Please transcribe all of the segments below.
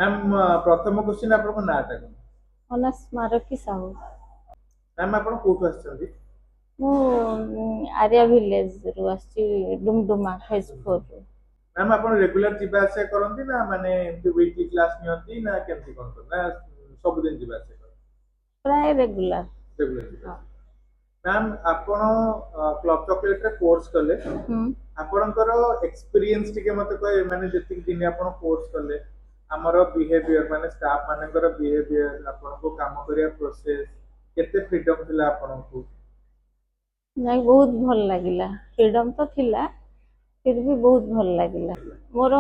Ma'am प्रथम question आपको नाटा कौन ଅନା ସ୍ମାରକୀ ସାହୁ। मैम आप कोठु आछंती ମୁଁ ଆର୍ୟା ଭିଲେଜରୁ ଆସିଛି ଡୁମଡୁମା ଫେଜ୍ 4 ରୁ। मैम आप रेगुलर जीवा आसे करंती ना माने वीकली क्लास नियंती ना केमती कोन ना सब दिन जीवा आसे करंती ପ୍ରାୟ ରେଗୁଲାର। रेगुलर जीवा मैम आपण क्लब चॉकलेट रे कोर्स कले आपणकर एक्सपीरियंस टिके मते कय माने जति दिन आपण कोर्स कले हमर बिहेवियर माने स्टाफ मानकर बिहेवियर आपण को काम करिया प्रोसेस केते फ्रीडम थिला आपण को ନାଇଁ ବହୁତ ଭଲ ଲାଗିଲା। ଫ୍ରିଡମ୍ ତ ଥିଲା फिर भी बहुत भल लगिला। मोर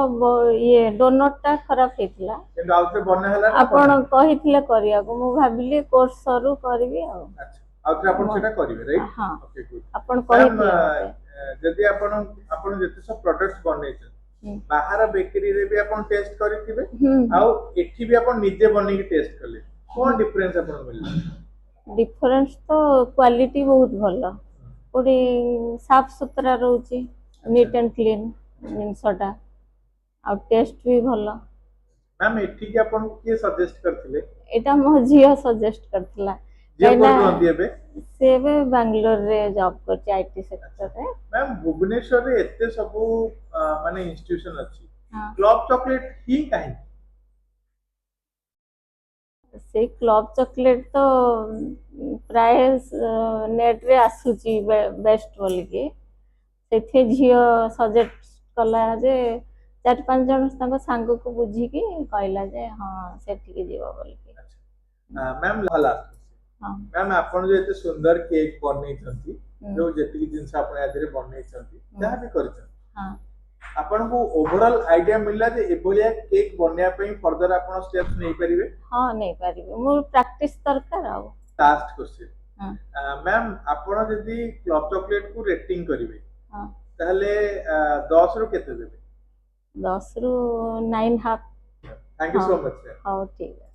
ये डोनटटा खराब ହେଇଥିଲା କିନ୍ତୁ ଆଉଥରେ ବନା ହେଲା ନା ଆପଣ କହିଥିଲେ କରିବାକୁ ମୁଁ ଭାବିଲି କୋର୍ସ ସରୁ କରିବି ଆଉ। ଆଚ୍ଛା ଆଉଥରେ ଆପଣ ସେଟା କରିବେ ରାଇଟ୍ ହଁ ଓକେ गुड ଆପଣ କହିଥିଲେ ମତେ ଯଦି ଆପଣ ଆପଣ ଯେତେ ସବୁ ପ୍ରଡକ୍ଟସ୍ ବନେଇଛନ୍ତି ବାହାର ବେକରୀ ରେ ବି ଆପଣ ଟେଷ୍ଟ କରିଥିବେ ଆଉ ଏଠି ବି ଆପଣ ନିଜେ ବନେଇକି ଟେଷ୍ଟ କଲେ କଣ ଡିଫରେନ୍ସ ଆପଣ ମିଳିଲା डिफरेंस तो क्वालिटी बहुत भल पूरी साफ सुथरा रोचे नीट एंड क्लीन जिनसटा आ टेस्ट भी भल मैम एठी के अपन के सजेस्ट करथिले एटा मो झियो सजेस्ट करथिला जे कोन रहंदी एबे से बे बेंगलोर रे जॉब करछि आईटी सेक्टर रे। मैम भुवनेश्वर रे एते सब माने इंस्टीट्यूशन अछि क्लब चॉकलेट ही काहे से क्लब चॉकलेट तो प्राय नेट रे आसुची बेस्ट बोली के सेथे झियो सजेस्ट कला जे 4-5 जन तांको सांग को बुझी के कहला जे हां सेठी के जीव बोली के। मैम लास्ट हां मैम आपण जो एते सुंदर केक बनै छथि जो जेति जिंस आपण आदरे बनै छथि जहा भी करि छथि हां आपण को ओवरऑल आईडिया मिलला जे एबोलिया केक बनया पई फर्दर आपण स्टेप्स नै परिबे हां नै परिबे मो प्रैक्टिस दरकार आ लास्ट क्वेश्चन हां मैम आपण जदी क्लब चॉकलेट को रेटिंग करिवे हां ताहले 10 रु केते देबे 10 रु 9.5 thank you so much sir हां ठीक है।